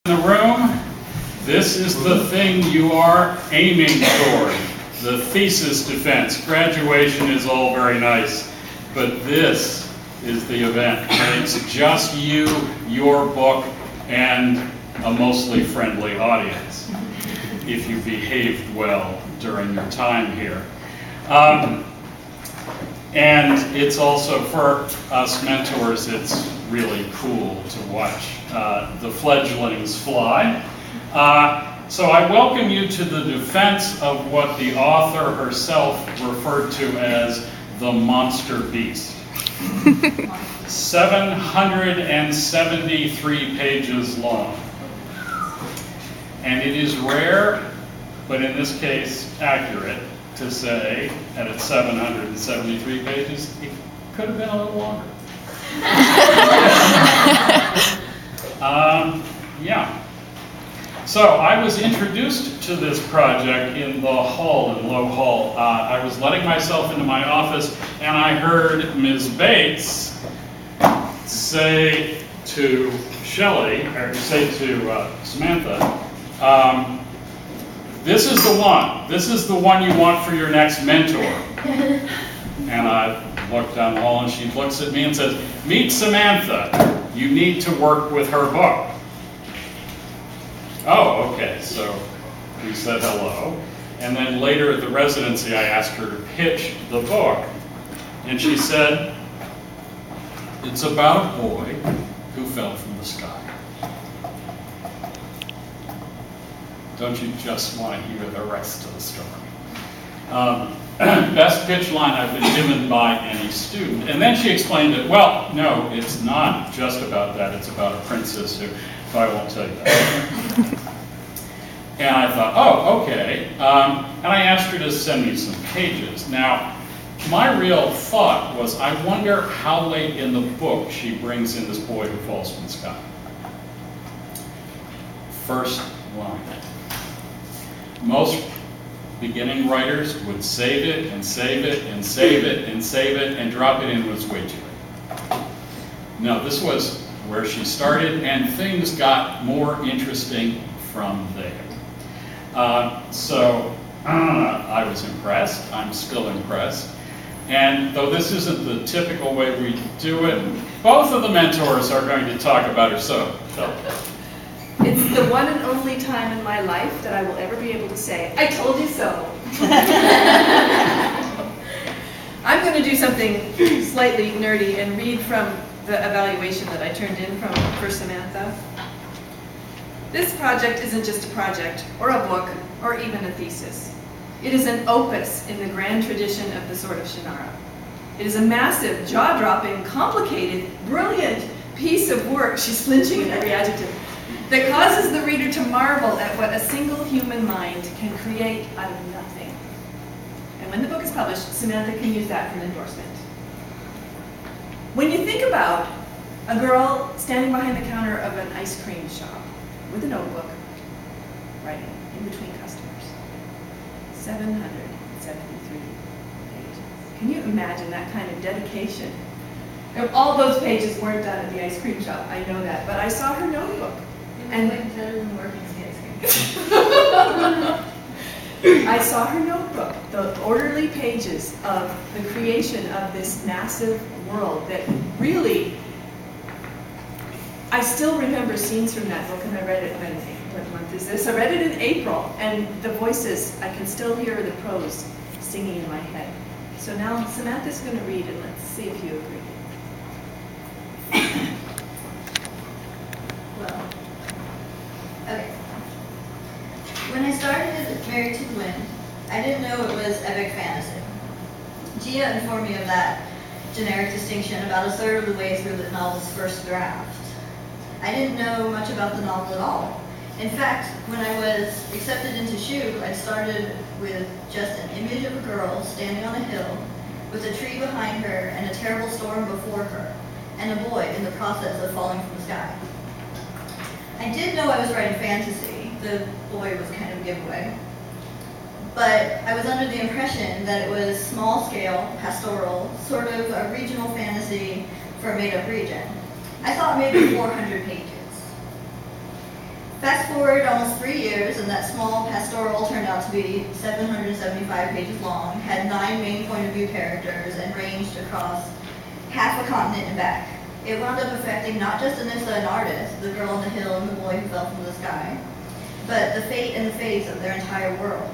In the room, this is the thing you are aiming toward, the thesis defense. Graduation is all very nice, but this is the event. And it's just you, your book, and a mostly friendly audience, if you behaved well during your time here. And it's also, for us mentors, it's really cool to watch the fledglings fly. So I welcome you to the defense of what the author herself referred to as the monster beast. 773 pages long. And it is rare, but in this case accurate, to say, at its 773 pages, it could have been a little longer. Yeah. So I was introduced to this project in the hall, in Low Hall. I was letting myself into my office, and I heard Ms. Bates say to Shelley, or say to Samantha, this is the one. This is the one you want for your next mentor. And I looked down the hall, and she looks at me and says, meet Samantha. You need to work with her book. Oh, okay, so we said hello. And then later at the residency, I asked her to pitch the book. And she said, it's about a boy who fell from the sky. Don't you just want to hear the rest of the story? Best pitch line I've been given by any student. And then she explained it, well, no, it's not just about that. It's about a princess who, so I won't tell you that. And I thought, oh, okay. And I asked her to send me some pages. Now, my real thought was, I wonder how late in the book she brings in this boy who falls from the sky. First line. Most beginning writers would save it and save it and save it and save it and drop it in when it's way too late. No, this was where she started, and things got more interesting from there. So I was impressed. I'm still impressed. And though this isn't the typical way we do it, both of the mentors are going to talk about her. So, it's the one and only time in my life that I will ever be able to say, I told you so. I'm going to do something slightly nerdy and read from the evaluation that I turned in for Samantha. This project isn't just a project, or a book, or even a thesis. It is an opus in the grand tradition of the Sword of Shannara. It is a massive, jaw-dropping, complicated, brilliant piece of work, she's flinching in every adjective, that causes the reader to marvel at what a single human mind can create out of nothing. And when the book is published, Samantha can use that for an endorsement. When you think about a girl standing behind the counter of an ice cream shop with a notebook, writing in between customers, 773 pages. Can you imagine that kind of dedication? And all those pages weren't done at the ice cream shop, I know that, but I saw her notebook. And better than working at the ice cream. I saw her notebook, the orderly pages of the creation of this massive world that really, I still remember scenes from that book, and I read it, what month is this? I read it in April, and the voices, I can still hear the prose singing in my head. So now Samantha's going to read, and let's see if you agree. Well, okay. When I started Married to the Wind, I didn't know it was epic fantasy. Gia informed me of that generic distinction about a third of the way through the novel's first draft. I didn't know much about the novel at all. In fact, when I was accepted into SHU, I started with just an image of a girl standing on a hill with a tree behind her and a terrible storm before her, and a boy in the process of falling from the sky. I did know I was writing fantasy. The boy was kind of a giveaway. But I was under the impression that it was small-scale, pastoral, sort of a regional fantasy for a made-up region. I thought maybe 400 pages. Fast forward almost 3 years, and that small pastoral turned out to be 775 pages long, had 9 main point of view characters, and ranged across half a continent and back. It wound up affecting not just Anissa, an artist, the girl on the hill and the boy who fell from the sky, but the fate and the face of their entire world.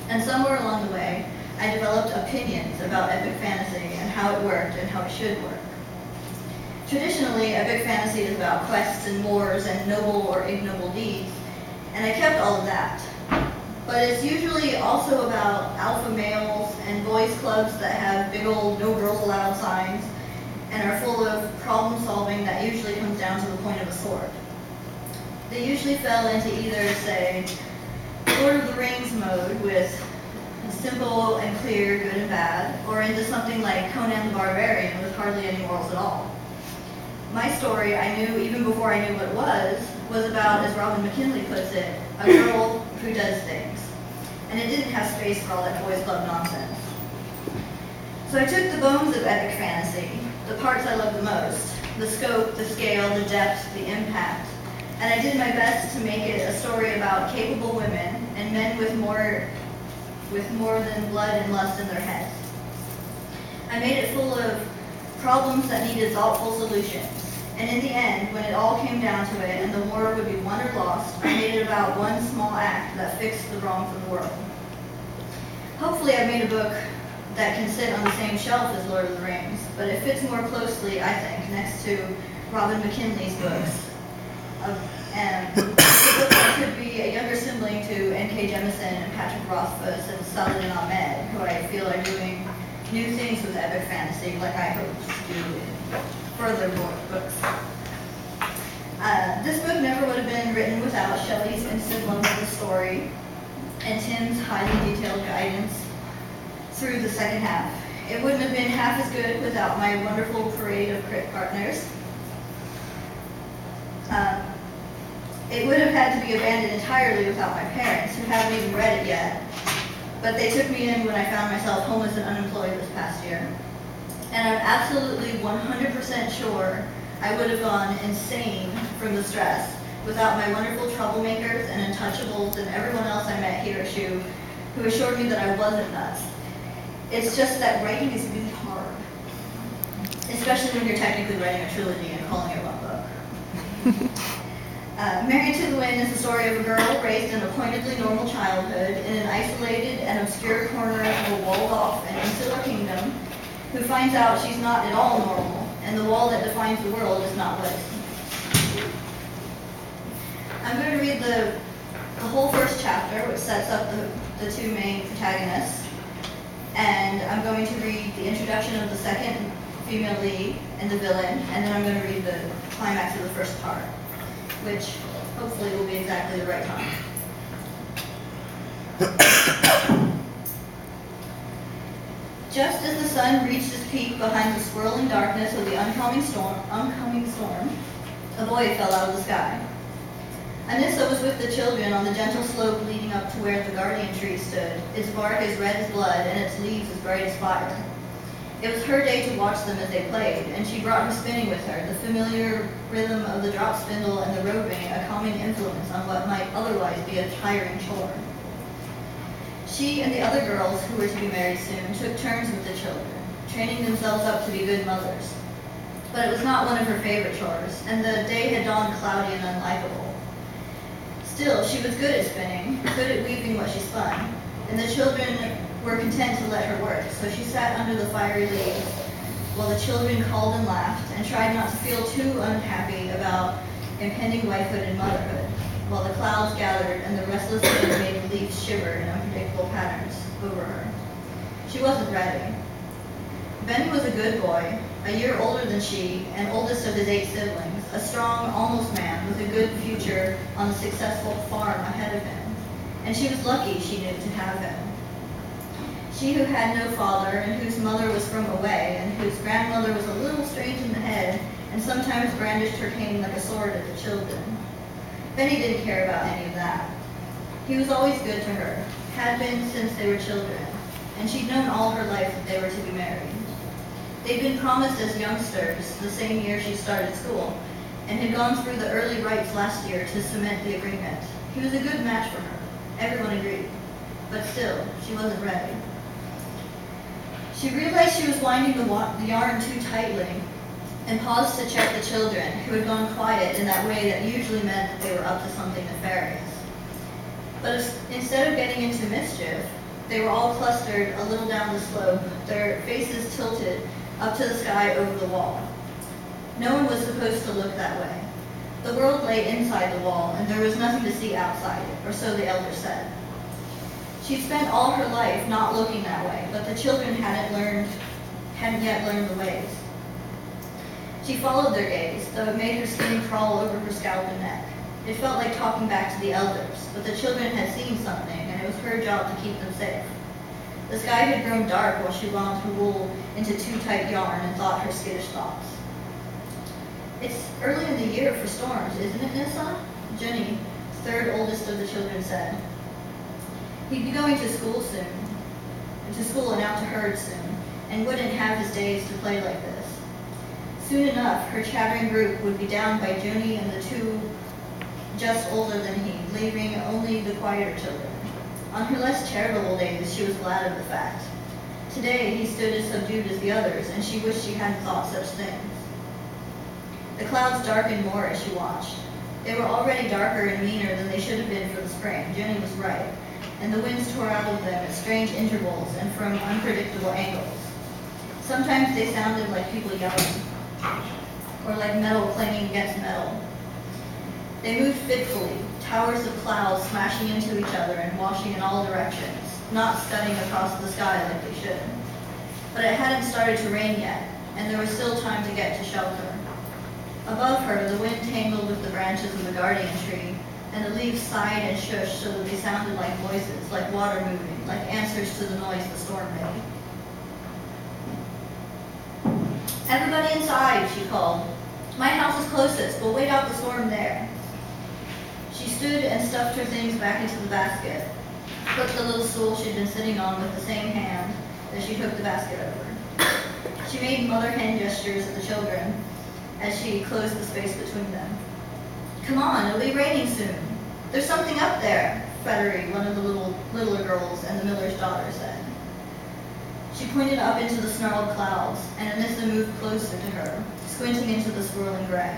And somewhere along the way, I developed opinions about epic fantasy and how it worked and how it should work. Traditionally, epic fantasy is about quests and wars and noble or ignoble deeds, and I kept all of that. But it's usually also about alpha males and boys clubs that have big old no girls allowed signs and are full of problem solving that usually comes down to the point of a sword. They usually fell into either, say, Lord of the Rings mode with simple and clear good and bad, or into something like Conan the Barbarian with hardly any morals at all. My story, I knew even before I knew what it was about, as Robin McKinley puts it, a girl who does things. And it didn't have space for all that boys club nonsense. So I took the bones of epic fantasy, the parts I loved the most, the scope, the scale, the depth, the impact, and I did my best to make it a story about capable women and men with more than blood and lust in their heads. I made it full of problems that needed thoughtful solutions. And in the end, when it all came down to it and the war would be won or lost, I made it about one small act that fixed the wrongs of the world. Hopefully I've made a book that can sit on the same shelf as Lord of the Rings, but it fits more closely, I think, next to Robin McKinley's books. And the book that could be a younger sibling to N.K. Jemisin and Patrick Rothfuss and Saladin Ahmed, who I feel are doing new things with epic fantasy, like I hope to do in further books. This book never would have been written without Shelley's instant love of the story and Tim's highly detailed guidance through the second half. It wouldn't have been half as good without my wonderful parade of crit partners. It would have had to be abandoned entirely without my parents, who haven't even read it yet. But they took me in when I found myself homeless and unemployed this past year. And I'm absolutely 100% sure I would have gone insane from the stress without my wonderful troublemakers and untouchables and everyone else I met here at SHU who assured me that I wasn't nuts. It's just that writing is really hard, especially when you're technically writing a trilogy and calling it one book. Married to the Wind is the story of a girl raised in a pointedly normal childhood in an isolated and obscure corner of a walled-off and insular kingdom who finds out she's not at all normal, and the wall that defines the world is not lit. I'm going to read the whole first chapter, which sets up the two main protagonists, and I'm going to read the introduction of the second female lead and the villain, and then I'm going to read the climax of the first part, which hopefully will be exactly the right time. Just as the sun reached its peak behind the swirling darkness of the oncoming storm, a boy fell out of the sky. Anissa was with the children on the gentle slope leading up to where the guardian tree stood, its bark as red as blood and its leaves as bright as fire. It was her day to watch them as they played, and she brought her spinning with her, the familiar rhythm of the drop spindle and the roving, a calming influence on what might otherwise be a tiring chore. She and the other girls, who were to be married soon, took turns with the children, training themselves up to be good mothers. But it was not one of her favorite chores, and the day had dawned cloudy and unlikable. Still, she was good at spinning, good at weaving what she spun, and the children were content to let her work, so she sat under the fiery leaves while the children called and laughed and tried not to feel too unhappy about impending wifehood and motherhood, while the clouds gathered and the restless wind made the leaves shiver in unpredictable patterns over her. She wasn't ready. Ben was a good boy, a year older than she, and oldest of his 8 siblings, a strong, almost man with a good future on the successful farm ahead of him. And she was lucky, she knew, to have him. She who had no father, and whose mother was from away, and whose grandmother was a little strange in the head, and sometimes brandished her cane like a sword at the children. Benny didn't care about any of that. He was always good to her, had been since they were children, and she'd known all her life that they were to be married. They'd been promised as youngsters the same year she started school, and had gone through the early rites last year to cement the agreement. He was a good match for her. Everyone agreed. But still, she wasn't ready. She realized she was winding the yarn too tightly and paused to check the children, who had gone quiet in that way that usually meant that they were up to something nefarious. But instead of getting into mischief, they were all clustered a little down the slope, their faces tilted up to the sky over the wall. No one was supposed to look that way. The world lay inside the wall, and there was nothing to see outside it, or so the elder said. She'd spent all her life not looking that way, but the children hadn't yet learned the ways. She followed their gaze, though it made her skin crawl over her scalp and neck. It felt like talking back to the elders, but the children had seen something, and it was her job to keep them safe. The sky had grown dark while she wound her wool into too tight yarn and thought her skittish thoughts. It's early in the year for storms, isn't it, Nissa? Jenny, third oldest of the children, said. He'd be going to school and out to herd soon, and wouldn't have his days to play like this. Soon enough, her chattering group would be down by Junie and the two just older than he, leaving only the quieter children. On her less charitable days, she was glad of the fact. Today, he stood as subdued as the others, and she wished she hadn't thought such things. The clouds darkened more as she watched. They were already darker and meaner than they should have been for the spring. Jenny was right, and the winds tore out of them at strange intervals and from unpredictable angles. Sometimes they sounded like people yelling, or like metal clanging against metal. They moved fitfully, towers of clouds smashing into each other and washing in all directions, not scudding across the sky like they should. But it hadn't started to rain yet, and there was still time to get to shelter. Above her, the wind tangled with the branches of the guardian tree, and the leaves sighed and shushed so that they sounded like voices, like water moving, like answers to the noise the storm made. "Everybody inside," she called. "My house is closest. We'll wait out the storm there." She stood and stuffed her things back into the basket, put the little stool she'd been sitting on with the same hand that she hooked the basket over. She made mother hen gestures at the children as she closed the space between them. "Come on, it'll be raining soon. There's something up there," Frederick, one of the littler girls and the miller's daughter, said. She pointed up into the snarled clouds, and Anissa moved closer to her, squinting into the swirling gray.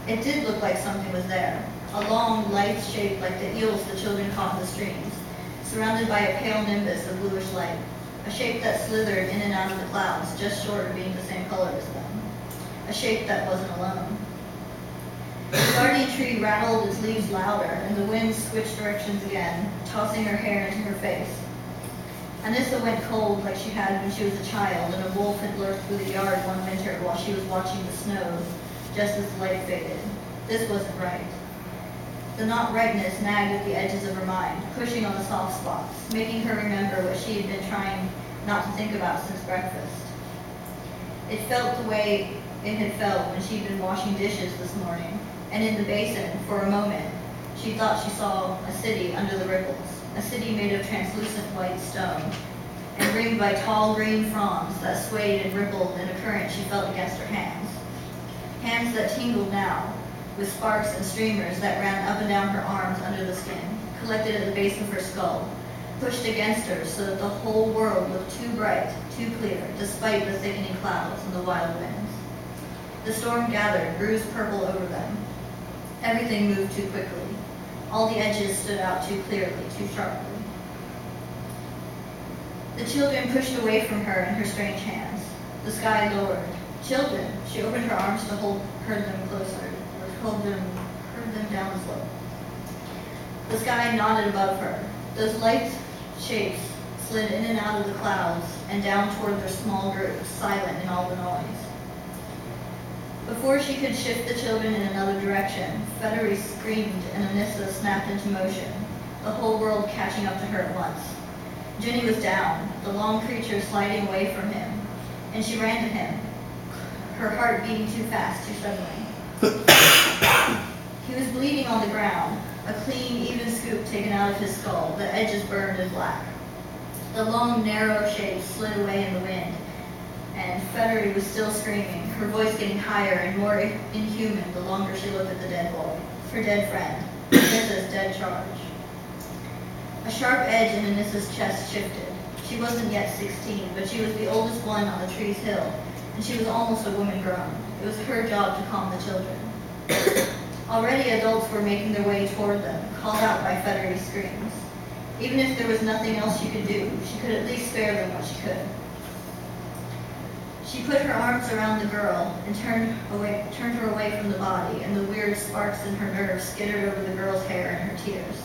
It did look like something was there, a long, lithe shape like the eels the children caught in the streams, surrounded by a pale nimbus of bluish light, a shape that slithered in and out of the clouds, just short of being the same color as them, a shape that wasn't alone. The guardian tree rattled its leaves louder, and the wind switched directions again, tossing her hair into her face. Anissa went cold like she had when she was a child, and a wolf had lurked through the yard one winter while she was watching the snow, just as the light faded. This wasn't right. The not rightness nagged at the edges of her mind, pushing on the soft spots, making her remember what she had been trying not to think about since breakfast. It felt the way it had felt when she'd been washing dishes this morning, and in the basin, for a moment, she thought she saw a city under the ripples, a city made of translucent white stone, and ringed by tall green fronds that swayed and rippled in a current she felt against her hands. Hands that tingled now, with sparks and streamers that ran up and down her arms under the skin, collected at the base of her skull, pushed against her so that the whole world looked too bright, too clear, despite the thickening clouds and the wild winds. The storm gathered, bruised purple over them. Everything moved too quickly. All the edges stood out too clearly, too sharply. The children pushed away from her in her strange hands. The sky lowered. "Children!" She opened her arms to herd them closer, or herd them down the slope. The sky nodded above her. Those light shapes slid in and out of the clouds and down toward their small groups, silent in all the noise. Before she could shift the children in another direction, Federi screamed and Anissa snapped into motion, the whole world catching up to her at once. Jenny was down, the long creature sliding away from him, and she ran to him, her heart beating too fast, too suddenly. He was bleeding on the ground, a clean, even scoop taken out of his skull, the edges burned and black. The long, narrow shape slid away in the wind, and Fettery was still screaming, her voice getting higher and more inhuman the longer she looked at the dead boy, her dead friend, Anissa's dead charge. A sharp edge in Anissa's chest shifted. She wasn't yet 16, but she was the oldest one on the tree's hill, and she was almost a woman grown. It was her job to calm the children. Already adults were making their way toward them, called out by Fettery's screams. Even if there was nothing else she could do, she could at least spare them what she could. She put her arms around the girl and turned her away from the body, and the weird sparks in her nerves skittered over the girl's hair and her tears.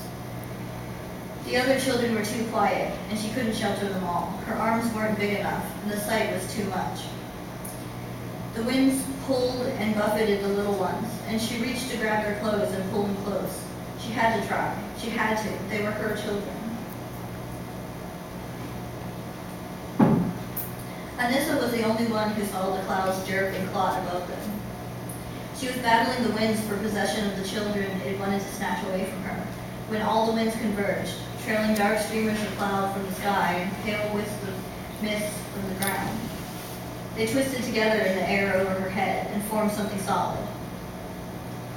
The other children were too quiet, and she couldn't shelter them all. Her arms weren't big enough, and the sight was too much. The winds pulled and buffeted the little ones, and she reached to grab their clothes and pull them close. She had to try. She had to. They were her children. Anissa was the only one who saw the clouds jerk and clot above them. She was battling the winds for possession of the children it wanted to snatch away from her, when all the winds converged, trailing dark streamers of cloud from the sky and pale wisps of mist from the ground. They twisted together in the air over her head and formed something solid.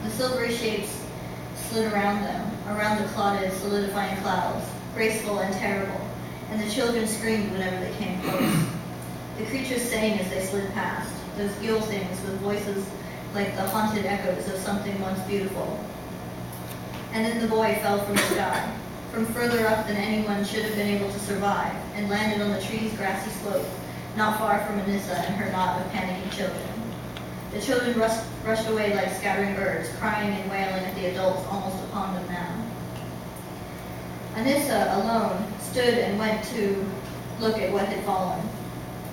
The silvery shapes slid around them, around the clotted, solidifying clouds, graceful and terrible, and the children screamed whenever they came close. The creatures sang as they slid past, those eel things with voices like the haunted echoes of something once beautiful. And then the boy fell from the sky, from further up than anyone should have been able to survive, and landed on the tree's grassy slope, not far from Anissa and her knot of panicking children. The children rushed away like scattering birds, crying and wailing at the adults almost upon them now. Anissa, alone, stood and went to look at what had fallen.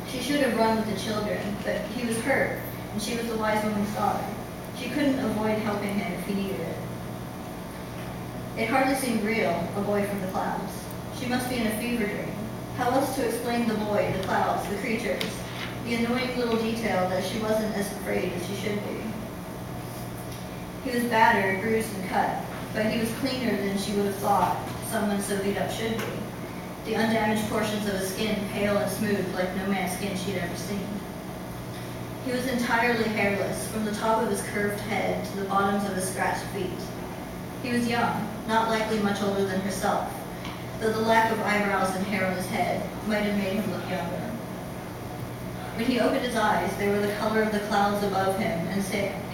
She should have run with the children, but he was hurt, and she was the wise woman's daughter. She couldn't avoid helping him if he needed it. It hardly seemed real, a boy from the clouds. She must be in a fever dream. How else to explain the boy, the clouds, the creatures, the annoying little detail that she wasn't as afraid as she should be? He was battered, bruised, and cut, but he was cleaner than she would have thought someone so beat up should be. The undamaged portions of his skin pale and smooth like no man's skin she had ever seen. He was entirely hairless, from the top of his curved head to the bottoms of his scratched feet. He was young, not likely much older than herself, though the lack of eyebrows and hair on his head might have made him look younger. When he opened his eyes, they were the color of the clouds above him and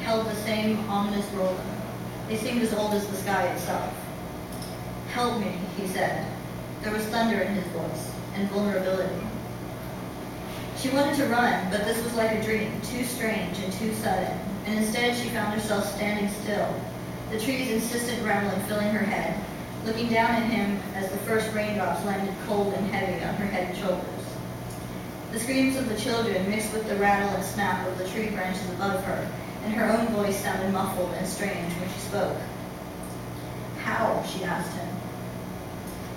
held the same ominous roll. They seemed as old as the sky itself. "Help me," he said. There was thunder in his voice, and vulnerability. She wanted to run, but this was like a dream, too strange and too sudden, and instead she found herself standing still, the tree's insistent rambling filling her head, looking down at him as the first raindrops landed cold and heavy on her head and shoulders. The screams of the children mixed with the rattle and snap of the tree branches above her, and her own voice sounded muffled and strange when she spoke. "How?" she asked him.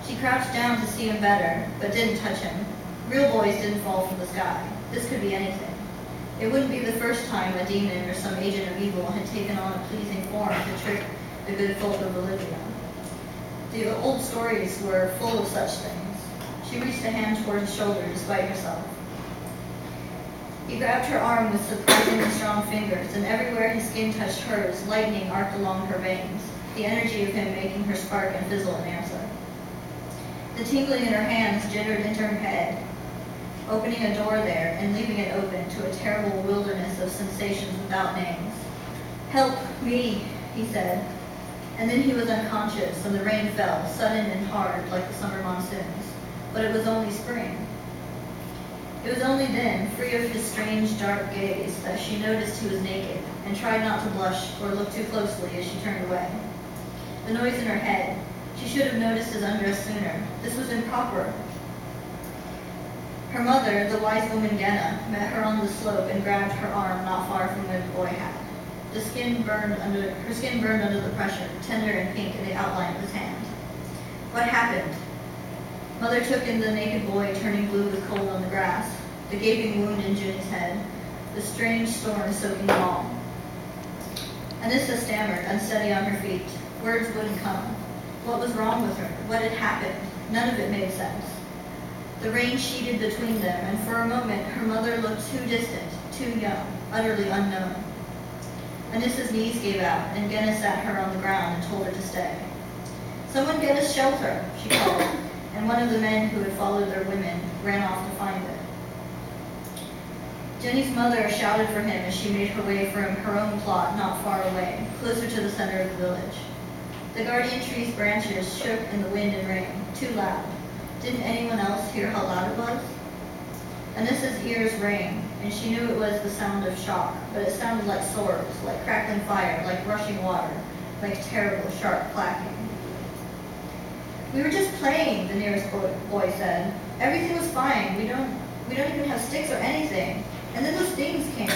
She crouched down to see him better, but didn't touch him. Real boys didn't fall from the sky. This could be anything. It wouldn't be the first time a demon or some agent of evil had taken on a pleasing form to trick the good folk of Bolivia. The old stories were full of such things. She reached a hand toward his shoulder despite herself. He grabbed her arm with surprisingly strong fingers, and everywhere his skin touched hers, lightning arced along her veins, the energy of him making her spark and fizzle in answer. The tingling in her hands jittered into her head, opening a door there and leaving it open to a terrible wilderness of sensations without names. "Help me," he said. And then he was unconscious, and the rain fell, sudden and hard like the summer monsoons. But it was only spring. It was only then, free of his strange, dark gaze, that she noticed he was naked, and tried not to blush or look too closely as she turned away. The noise in her head. She should have noticed his undress sooner. This was improper. Her mother, the wise woman Genna, met her on the slope and grabbed her arm not far from where the boy had. Her skin burned under the pressure, tender and pink in the outline of his hand. What happened? Mother took in the naked boy, turning blue with cold on the grass, the gaping wound in Junie's head, the strange storm soaking them all. Anissa stammered, unsteady on her feet. Words wouldn't come. What was wrong with her? What had happened? None of it made sense. The rain sheeted between them, and for a moment her mother looked too distant, too young, utterly unknown. Anissa's knees gave out, and Genna sat her on the ground and told her to stay. "Someone get us shelter," she called, and one of the men who had followed their women ran off to find it. Jenny's mother shouted for him as she made her way from her own plot not far away, closer to the center of the village. The guardian tree's branches shook in the wind and rain, too loud. Didn't anyone else hear how loud it was? Anissa's ears rang, and she knew it was the sound of shock, but it sounded like swords, like crackling fire, like rushing water, like terrible, sharp clacking. "We were just playing," the nearest boy said. "Everything was fine. We don't even have sticks or anything. And then those things came."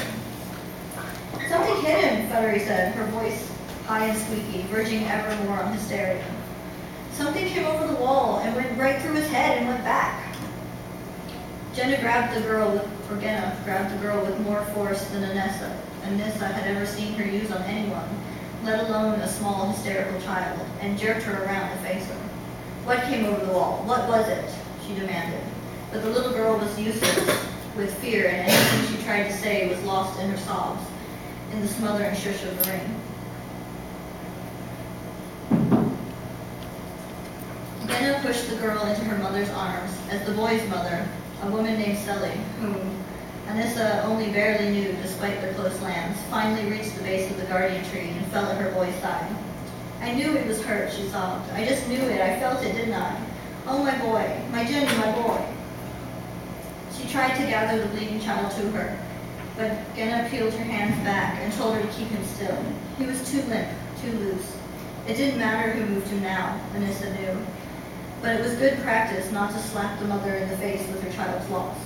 "Something hit him," Futtery said, her voice high and squeaky, verging ever more on hysteria. "Something came over the wall and went right through his head and went back." Genna grabbed the girl with more force than Anissa had ever seen her use on anyone, let alone a small hysterical child, and jerked her around to face her. "What came over the wall? What was it?" she demanded. But the little girl was useless with fear, and anything she tried to say was lost in her sobs, in the smothering shush of the rain. Genna pushed the girl into her mother's arms as the boy's mother, a woman named Sully, whom Anissa only barely knew despite their close lands, finally reached the base of the guardian tree and fell at her boy's side. "I knew it was hurt," she sobbed. "I just knew it. I felt it, didn't I? Oh, my boy, my Jenny, my boy." She tried to gather the bleeding child to her, but Genna peeled her hands back and told her to keep him still. He was too limp, too loose. It didn't matter who moved him now, Anissa knew, but it was good practice not to slap the mother in the face with her child's loss.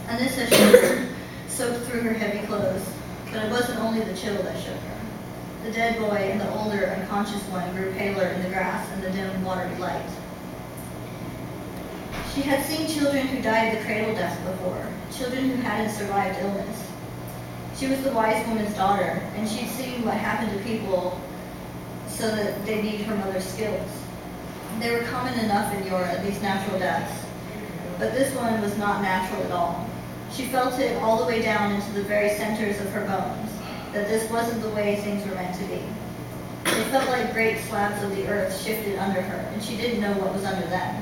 Anissa shivered, soaked through her heavy clothes, but it wasn't only the chill that shook her. The dead boy and the older, unconscious one grew paler in the grass and the dim, watery light. She had seen children who died the cradle death before, children who hadn't survived illness. She was the wise woman's daughter, and she'd seen what happened to people so that they need her mother's skills. They were common enough in Yora, these natural deaths, but this one was not natural at all. She felt it all the way down into the very centers of her bones, that this wasn't the way things were meant to be. It felt like great slabs of the earth shifted under her, and she didn't know what was under them.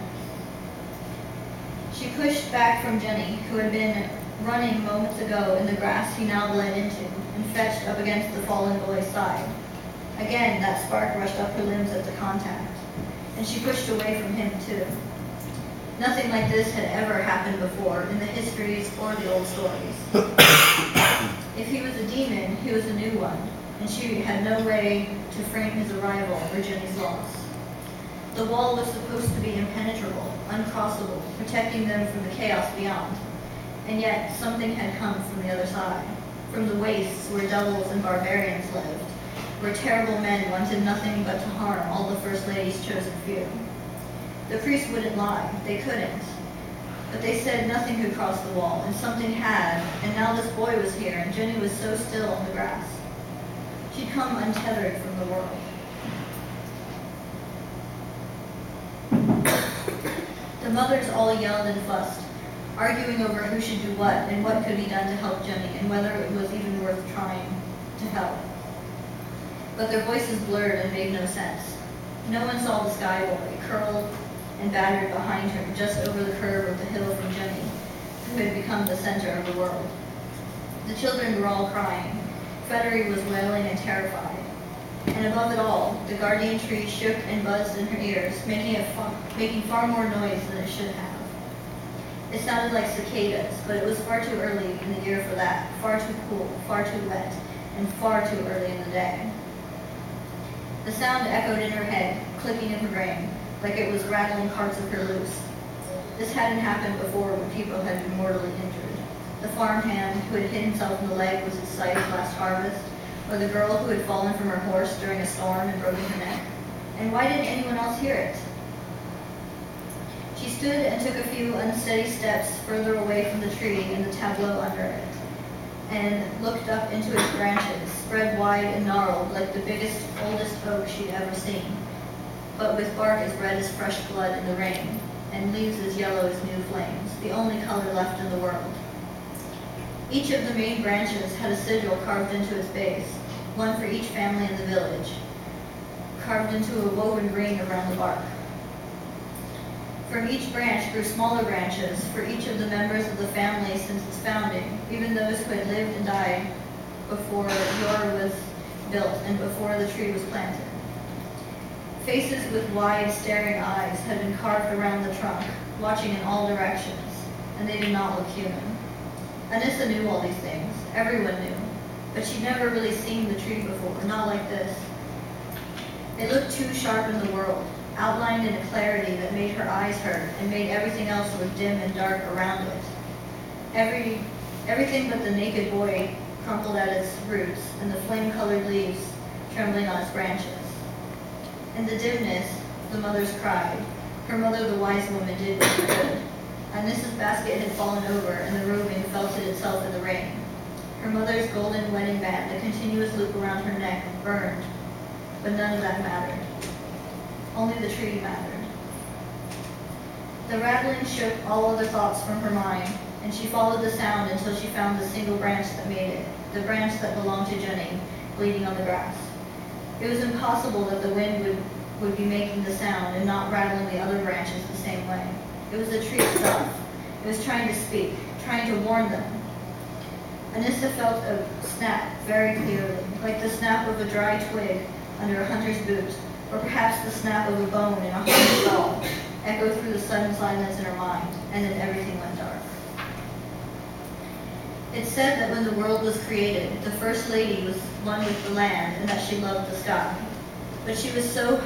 She pushed back from Jenny, who had been running moments ago in the grass he now bled into, and fetched up against the fallen boy's side. Again, that spark rushed up her limbs at the contact, and she pushed away from him too. Nothing like this had ever happened before in the histories or the old stories. If he was a demon, he was a new one, and she had no way to frame his arrival or Jenny's loss. The wall was supposed to be impenetrable, uncrossable, protecting them from the chaos beyond. And yet, something had come from the other side, from the wastes where devils and barbarians lived, where terrible men wanted nothing but to harm all the First Lady's chosen few. The priests wouldn't lie, they couldn't. But they said nothing could cross the wall, and something had, and now this boy was here, and Jenny was so still on the grass. She'd come untethered from the world. The mothers all yelled and fussed, arguing over who should do what and what could be done to help Jenny and whether it was even worth trying to help. But their voices blurred and made no sense. No one saw the sky boy, curled and battered behind her just over the curve of the hill from Jenny, who had become the center of the world. The children were all crying. Futtery was wailing and terrified. And above it all, the guardian tree shook and buzzed in her ears, making far more noise than it should have. It sounded like cicadas, but it was far too early in the year for that, far too cool, far too wet, and far too early in the day. The sound echoed in her head, clicking in her brain, like it was rattling parts of her loose. This hadn't happened before when people had been mortally injured. The farmhand who had hit himself in the leg was his scythe last harvest, or the girl who had fallen from her horse during a storm and broken her neck. And why didn't anyone else hear it? She stood and took a few unsteady steps further away from the tree and the tableau under it, and looked up into its branches, spread wide and gnarled like the biggest, oldest oak she'd ever seen, but with bark as red as fresh blood in the rain, and leaves as yellow as new flames, the only color left in the world. Each of the main branches had a sigil carved into its base, one for each family in the village, carved into a woven ring around the bark. From each branch grew smaller branches for each of the members of the family since its founding, even those who had lived and died before Yor was built and before the tree was planted. Faces with wide, staring eyes had been carved around the trunk, watching in all directions, and they did not look human. Anissa knew all these things. Everyone knew. But she'd never really seen the tree before, not like this. It looked too sharp in the world, outlined in a clarity that made her eyes hurt and made everything else look dim and dark around it. Everything but the naked boy crumpled at its roots and the flame-colored leaves trembling on its branches. In the dimness, the mothers cried. Her mother, the wise woman, did what she could. Anissa's basket had fallen over, and the roving felted itself in the rain. Her mother's golden wedding band, a continuous loop around her neck, burned, but none of that mattered. Only the tree mattered. The rattling shook all other thoughts from her mind, and she followed the sound until she found the single branch that made it, the branch that belonged to Jenny, bleeding on the grass. It was impossible that the wind would be making the sound and not rattling the other branches the same way. It was the tree itself. It was trying to speak, trying to warn them. Anissa felt a snap very clearly, like the snap of a dry twig under a hunter's boot, or perhaps the snap of a bone in a hunter's skull, echo through the sudden silence in her mind, and then everything went dark. It said that when the world was created, the First Lady was one with the land and that she loved the sky. But he was so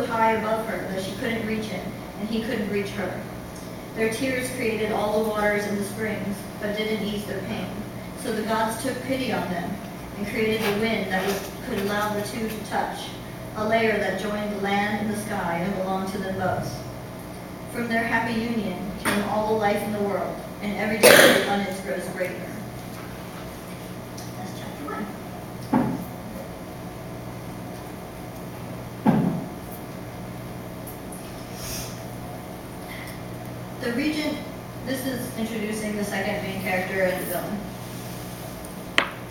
high above her that she couldn't reach him, and he couldn't reach her. Their tears created all the waters in the springs, but didn't ease their pain. So the gods took pity on them and created the wind that could allow the two to touch, a layer that joined the land and the sky and belonged to them both. From their happy union came all the life in the world, and every day the abundance grows greater. That's chapter 1. The regent, this is introducing the second main character and the villain.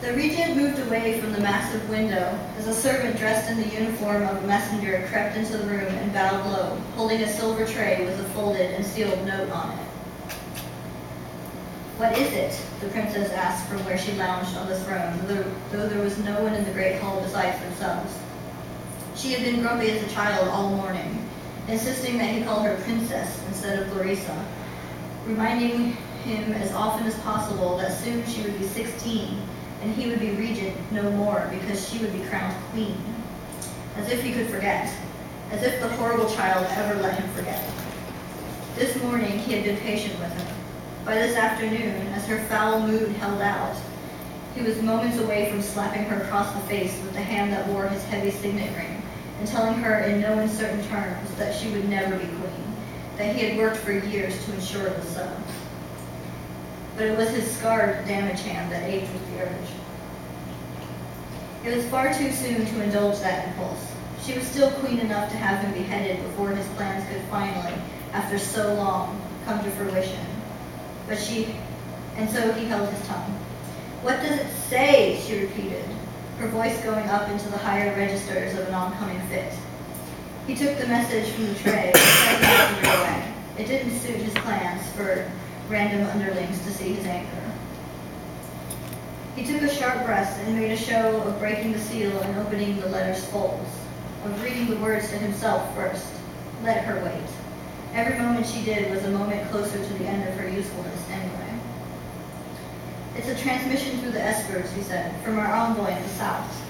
The regent moved away from the massive window as a servant dressed in the uniform of a messenger crept into the room and bowed low, holding a silver tray with a folded and sealed note on it. "What is it?" the princess asked from where she lounged on the throne, though there was no one in the great hall besides themselves. She had been grumpy as a child all morning, insisting that he call her princess instead of Clarissa, reminding him as often as possible that soon she would be 16 and he would be regent no more because she would be crowned queen. As if he could forget. As if the horrible child ever let him forget. This morning he had been patient with her. By this afternoon, as her foul mood held out, he was moments away from slapping her across the face with the hand that wore his heavy signet ring and telling her in no uncertain terms that she would never be queen, that he had worked for years to ensure it was so. But it was his scarred, damaged hand that ached with the urge. It was far too soon to indulge that impulse. She was still queen enough to have him beheaded before his plans could finally, after so long, come to fruition. And so he held his tongue. "What does it say?" she repeated, her voice going up into the higher registers of an oncoming fit. He took the message from the tray and sent the messenger away. It didn't suit his plans for random underlings to see his anger. He took a sharp breath and made a show of breaking the seal and opening the letter's folds, of reading the words to himself first. Let her wait. Every moment she did was a moment closer to the end of her usefulness anyway. "It's a transmission through the espers," he said, "from our envoy in the south."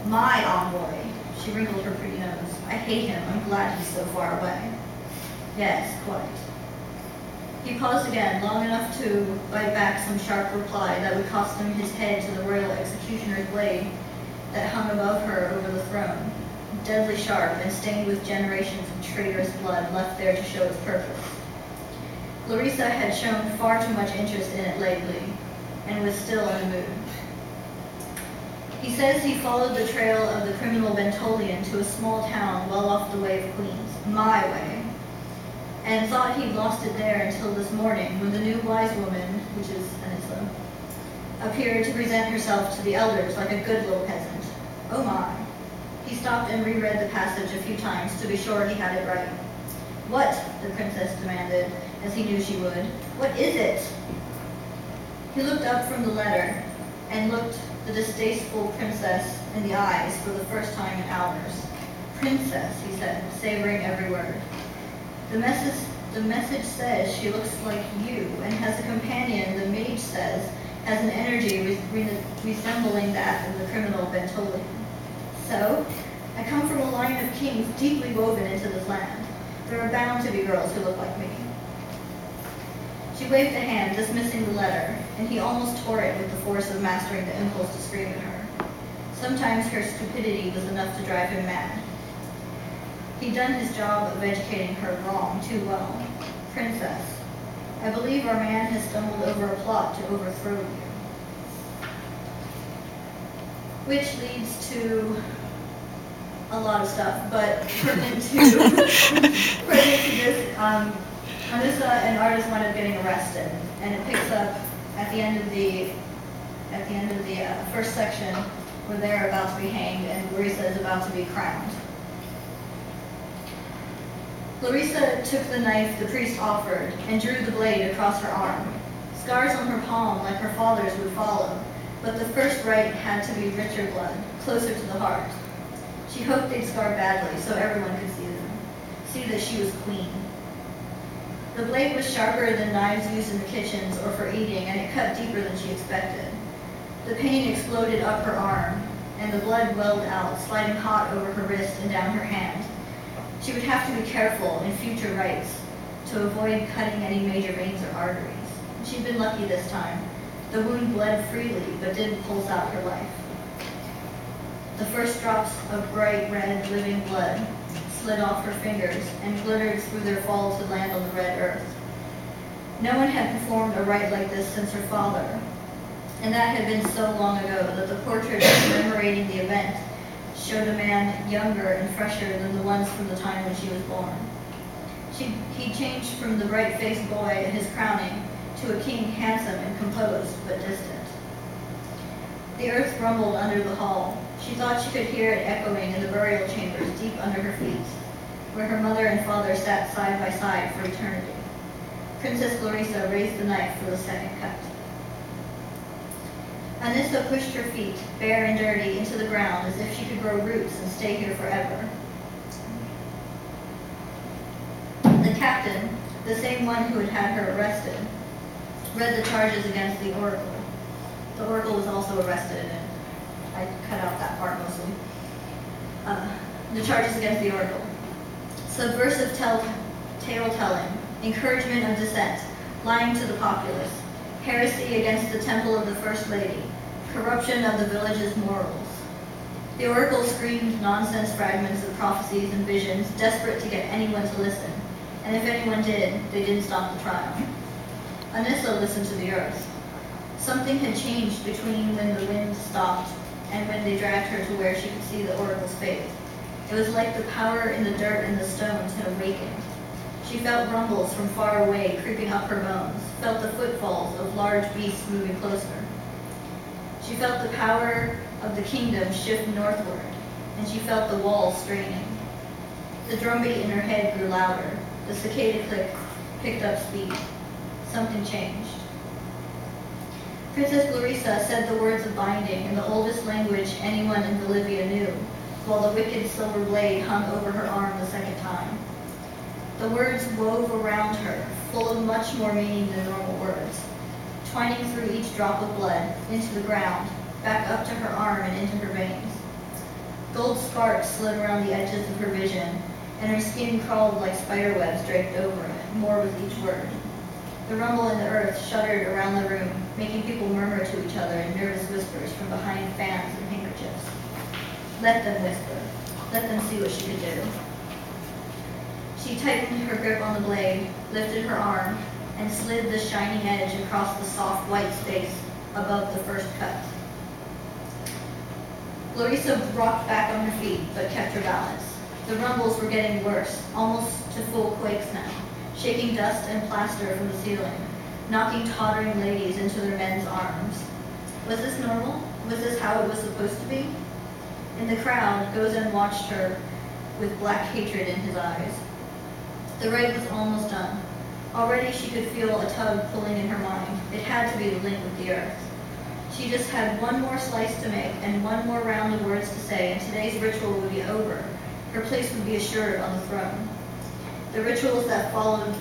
"My envoy," she wrinkled her pretty nose. "I hate him. I'm glad he's so far away." "Yes, quite." He paused again, long enough to bite back some sharp reply that would cost him his head to the royal executioner's blade that hung above her over the throne, deadly sharp and stained with generations of traitorous blood left there to show its purpose. Clarissa had shown far too much interest in it lately, and was still in the mood. "He says he followed the trail of the criminal Bentolian to a small town well off the way of Queens. My way. and thought he'd lost it there until this morning when the new wise woman, which is Anissa, appeared to present herself to the elders like a good little peasant. Oh my. He stopped and reread the passage a few times to be sure he had it right. What? The princess demanded, as he knew she would. What is it? He looked up from the letter and looked the distasteful princess in the eyes for the first time in hours. Princess, he said, savoring every word. The message says she looks like you and has a companion, the mage says, has an energy resembling that of the criminal Ventoli. So, I come from a line of kings deeply woven into this land. There are bound to be girls who look like me. She waved a hand, dismissing the letter, and he almost tore it with the force of mastering the impulse to scream at her. Sometimes her stupidity was enough to drive him mad. He'd done his job of educating her wrong too well. Princess, I believe our man has stumbled over a plot to overthrow you. Which leads to a lot of stuff, but pertinent to this, Anissa and Artis wind up getting arrested, and it picks up at the end of the first section where they're about to be hanged and Larissa is about to be crowned. Larissa took the knife the priest offered and drew the blade across her arm. Scars on her palm like her father's would follow, but the first rite had to be richer blood, closer to the heart. She hoped they'd scar badly so everyone could see that she was queen. The blade was sharper than knives used in the kitchens or for eating, and it cut deeper than she expected. The pain exploded up her arm, and the blood welled out, sliding hot over her wrist and down her hand. She would have to be careful in future rites to avoid cutting any major veins or arteries. She'd been lucky this time. The wound bled freely, but didn't pulse out her life. The first drops of bright red living blood slid off her fingers and glittered through their fall to land on the red earth. No one had performed a rite like this since her father, and that had been so long ago that the portrait commemorating the event showed a man younger and fresher than the ones from the time when she was born. He changed from the bright-faced boy at his crowning to a king handsome and composed, but distant. The earth rumbled under the hall. She thought she could hear it echoing in the burial chambers deep under her feet, where her mother and father sat side by side for eternity. Princess Larissa raised the knife for the second cut. Anissa pushed her feet, bare and dirty, into the ground as if she could grow roots and stay here forever. The captain, the same one who had had her arrested, read the charges against the oracle. The oracle was also arrested, and I cut out that part mostly. The charges against the oracle: subversive tale-telling, encouragement of dissent, lying to the populace, heresy against the temple of the First Lady, corruption of the village's morals. The oracle screamed nonsense fragments of prophecies and visions, desperate to get anyone to listen, and if anyone did, they didn't stop the trial. Anissa listened to the earth. Something had changed between when the wind stopped and when they dragged her to where she could see the oracle's face. It was like the power in the dirt and the stones had awakened. She felt rumbles from far away creeping up her bones, felt the footfalls of large beasts moving closer. She felt the power of the kingdom shift northward, and she felt the walls straining. The drumbeat in her head grew louder. The cicada click picked up speed. Something changed. Princess Larissa said the words of binding in the oldest language anyone in Bolivia knew, while the wicked silver blade hung over her arm the second time. The words wove around her, full of much more meaning than normal words, twining through each drop of blood, into the ground, back up to her arm and into her veins. Gold sparks slid around the edges of her vision, and her skin crawled like spider webs draped over it, more with each word. The rumble in the earth shuddered around the room, making people murmur to each other in nervous whispers from behind fans and handkerchiefs. Let them whisper. Let them see what she could do. She tightened her grip on the blade, lifted her arm, and slid the shining edge across the soft white space above the first cut. Larissa rocked back on her feet, but kept her balance. The rumbles were getting worse, almost to full quakes now. shaking dust and plaster from the ceiling, knocking tottering ladies into their men's arms. Was this normal? Was this how it was supposed to be? In the crowd, Gozen watched her with black hatred in his eyes. The raid was almost done. Already she could feel a tug pulling in her mind. It had to be the link with the earth. She just had one more slice to make and one more round of words to say, and today's ritual would be over. Her place would be assured on the throne. The rituals that followed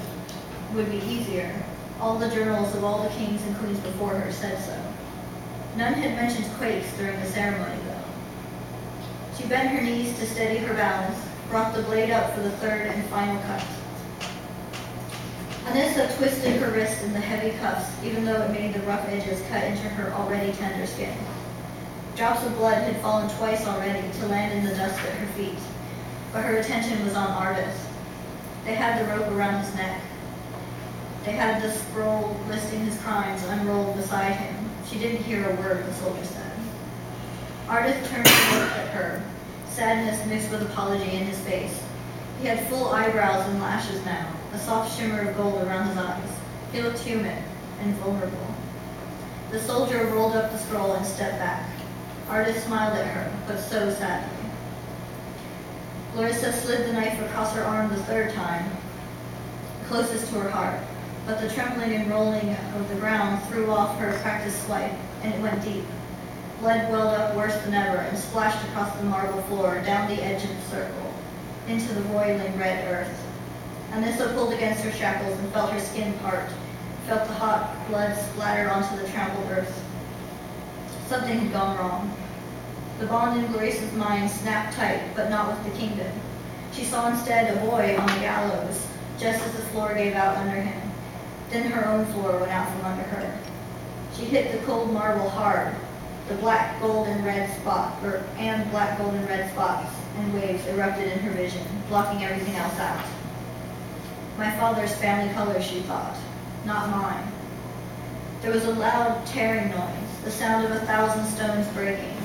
would be easier. All the journals of all the kings and queens before her said so. None had mentioned quakes during the ceremony, though. She bent her knees to steady her balance, brought the blade up for the third and final cut. Anissa twisted her wrist in the heavy cuffs, even though it made the rough edges cut into her already tender skin. Drops of blood had fallen twice already to land in the dust at her feet, but her attention was on Ardith. They had the rope around his neck. They had the scroll listing his crimes unrolled beside him. She didn't hear a word the soldier said. Ardith turned and looked at her, sadness mixed with apology in his face. He had full eyebrows and lashes now, a soft shimmer of gold around his eyes. He looked human and vulnerable. The soldier rolled up the scroll and stepped back. Ardith smiled at her, but so sadly. Larissa slid the knife across her arm the third time, closest to her heart, but the trembling and rolling of the ground threw off her practiced swipe, and it went deep. Blood welled up worse than ever and splashed across the marble floor, down the edge of the circle, into the roiling red earth. Anissa pulled against her shackles and felt her skin part, felt the hot blood splatter onto the trampled earth. Something had gone wrong. The bond in Grace's mind snapped tight, but not with the kingdom. She saw instead a boy on the gallows, just as the floor gave out under him. Then her own floor went out from under her. She hit the cold marble hard. The black, gold, and red spots and waves erupted in her vision, blocking everything else out. My father's family colors, she thought, not mine. There was a loud tearing noise, the sound of 1,000 stones breaking,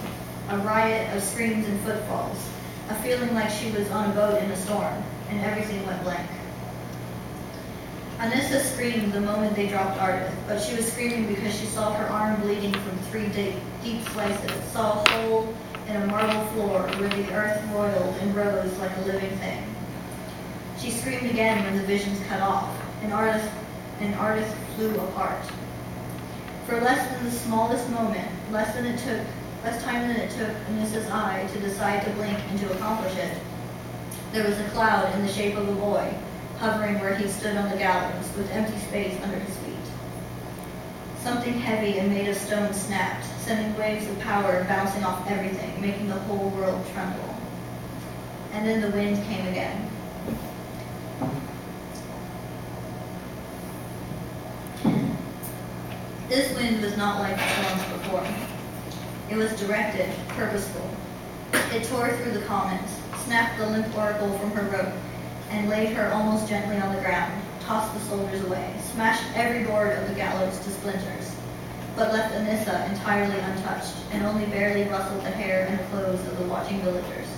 a riot of screams and footfalls, a feeling like she was on a boat in a storm, and everything went blank. Anissa screamed the moment they dropped Ardith, but she was screaming because she saw her arm bleeding from 3 deep slices, saw a hole in a marble floor where the earth roiled and rose like a living thing. She screamed again when the visions cut off, and Ardith flew apart. For less than the smallest moment, less time than it took Anissa's eye to decide to blink and to accomplish it, there was a cloud in the shape of a boy, hovering where he stood on the gallows, with empty space under his feet. Something heavy and made of stone snapped, sending waves of power bouncing off everything, making the whole world tremble. And then the wind came again. This wind was not like the storms before. It was directed, purposeful. It tore through the commons, snapped the limp oracle from her rope, and laid her almost gently on the ground, tossed the soldiers away, smashed every board of the gallows to splinters, but left Anissa entirely untouched, and only barely rustled the hair and clothes of the watching villagers.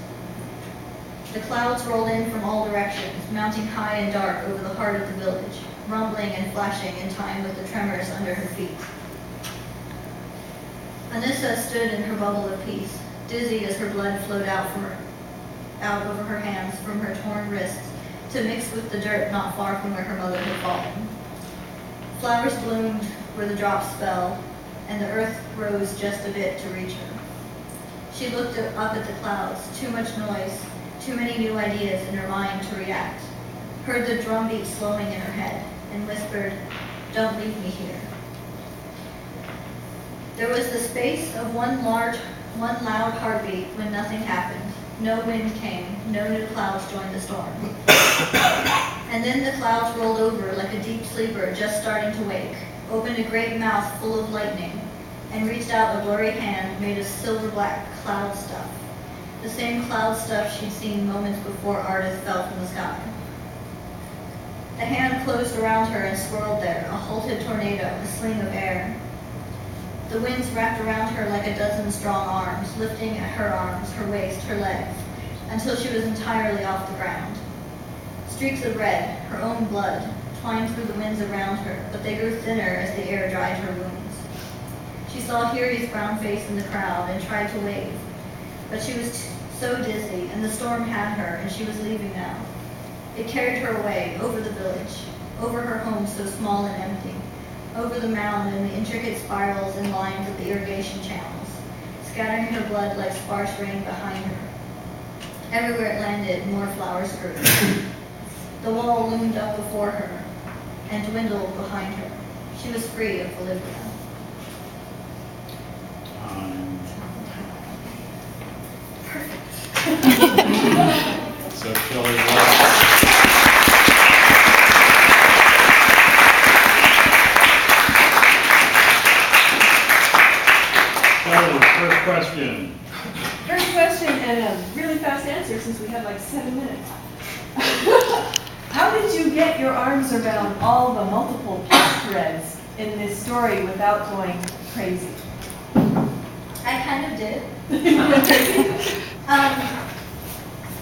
The clouds rolled in from all directions, mounting high and dark over the heart of the village, rumbling and flashing in time with the tremors under her feet. Anissa stood in her bubble of peace, dizzy as her blood flowed out over her hands from her torn wrists to mix with the dirt not far from where her mother had fallen. Flowers bloomed where the drops fell, and the earth rose just a bit to reach her. She looked up at the clouds, too much noise, too many new ideas in her mind to react, heard the drumbeat slowing in her head, and whispered, "Don't leave me here." There was the space of one loud heartbeat when nothing happened. No wind came, no new clouds joined the storm. And then the clouds rolled over like a deep sleeper just starting to wake, opened a great mouth full of lightning, and reached out a blurry hand made of silver-black cloud stuff, the same cloud stuff she'd seen moments before Ardith fell from the sky. The hand closed around her and swirled there, a halted tornado, a sling of air. The winds wrapped around her like a dozen strong arms, lifting at her arms, her waist, her legs, until she was entirely off the ground. Streaks of red, her own blood, climbed through the winds around her, but they grew thinner as the air dried her wounds. She saw Huri's brown face in the crowd and tried to wave, but she was so dizzy, and the storm had her, and she was leaving now. It carried her away, over the village, over her home so small and empty, over the mound and the intricate spirals and lines of the irrigation channels, scattering her blood like sparse rain behind her. Everywhere it landed, more flowers grew. The wall loomed up before her and dwindled behind her. She was free of Bolivia. So Shelley, what? Shelley, first question. First question and a really fast answer since we have like 7 minutes. How did you get your arms around all the multiple plot threads in this story without going crazy? I kind of did.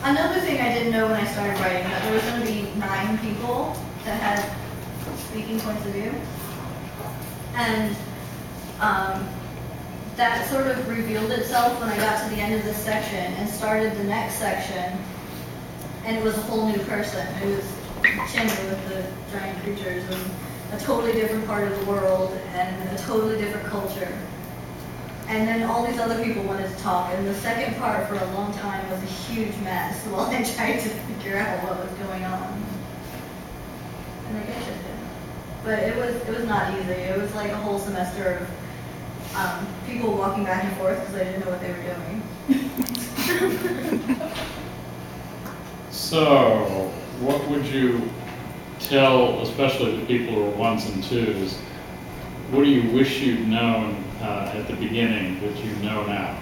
Another thing I didn't know when I started writing, that there was going to be 9 people that had speaking points of view. And that sort of revealed itself when I got to the end of this section and started the next section, and it was a whole new person. It was Chandler with the giant creatures and a totally different part of the world and a totally different culture. And then all these other people wanted to talk, and the second part for a long time was a huge mess while I tried to figure out what was going on. And I guess it did. But it was not easy. It was like a whole semester of people walking back and forth because I didn't know what they were doing. So, what would you tell, especially the people who are 1s and 2s, what do you wish you'd known at the beginning that you know now?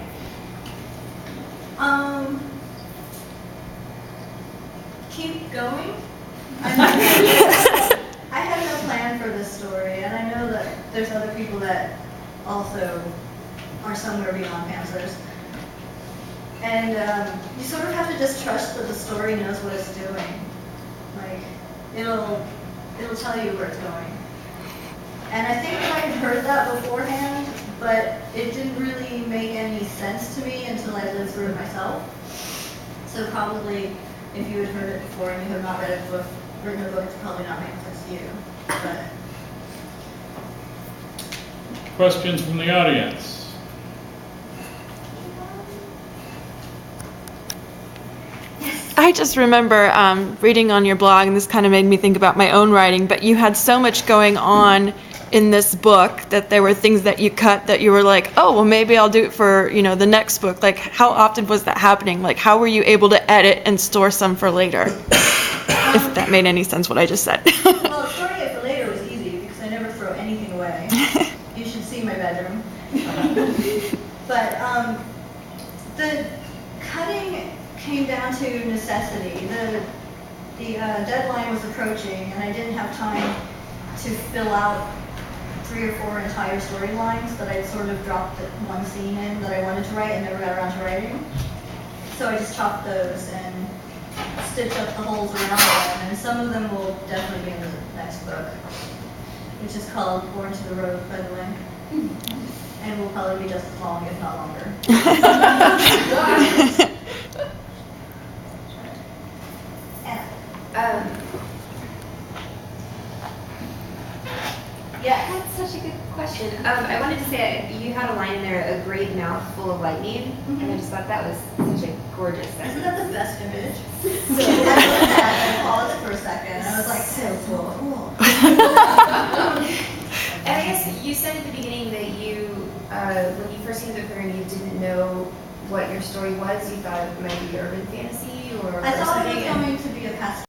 Keep going. I had no plan for this story, and I know that there's other people that also are somewhere beyond Panzers. And you sort of have to just trust that the story knows what it's doing. Like, it'll tell you where it's going. And I think I had heard that beforehand, but it didn't really make any sense to me until I lived through it myself. So probably, if you had heard it before and you have not written a book, it's probably not making sense to you. But Questions from the audience? I just remember reading on your blog, and this kind of made me think about my own writing, but you had so much going on in this book that there were things that you cut that you were like, oh, well, maybe I'll do it for, the next book. Like, how often was that happening? Like, how were you able to edit and store some for later? If that made any sense, what I just said. well, storing it for later was easy because I never throw anything away. You should see my bedroom. But the cutting came down to necessity. The deadline was approaching, and I didn't have time to fill out 3 or 4 entire storylines that I'd sort of dropped one scene in that I wanted to write and never got around to writing. So I just chopped those and stitched up the holes around them, and some of them will definitely be in the next book, which is called Born to the Road, by the way. And will probably be just as long, if not longer. Yeah. That's such a good question. I wanted to say you had a line in there, a great mouth full of lightning, and I just thought that was such a gorgeous Isn't sentence. that the best image? So I looked at it and paused for a second, and I was like, so cool. And I guess you said at the beginning that you, when you first came to Aquarium, you didn't know what your story was. You thought it might be urban fantasy or I thought it something. was going to be a pastel.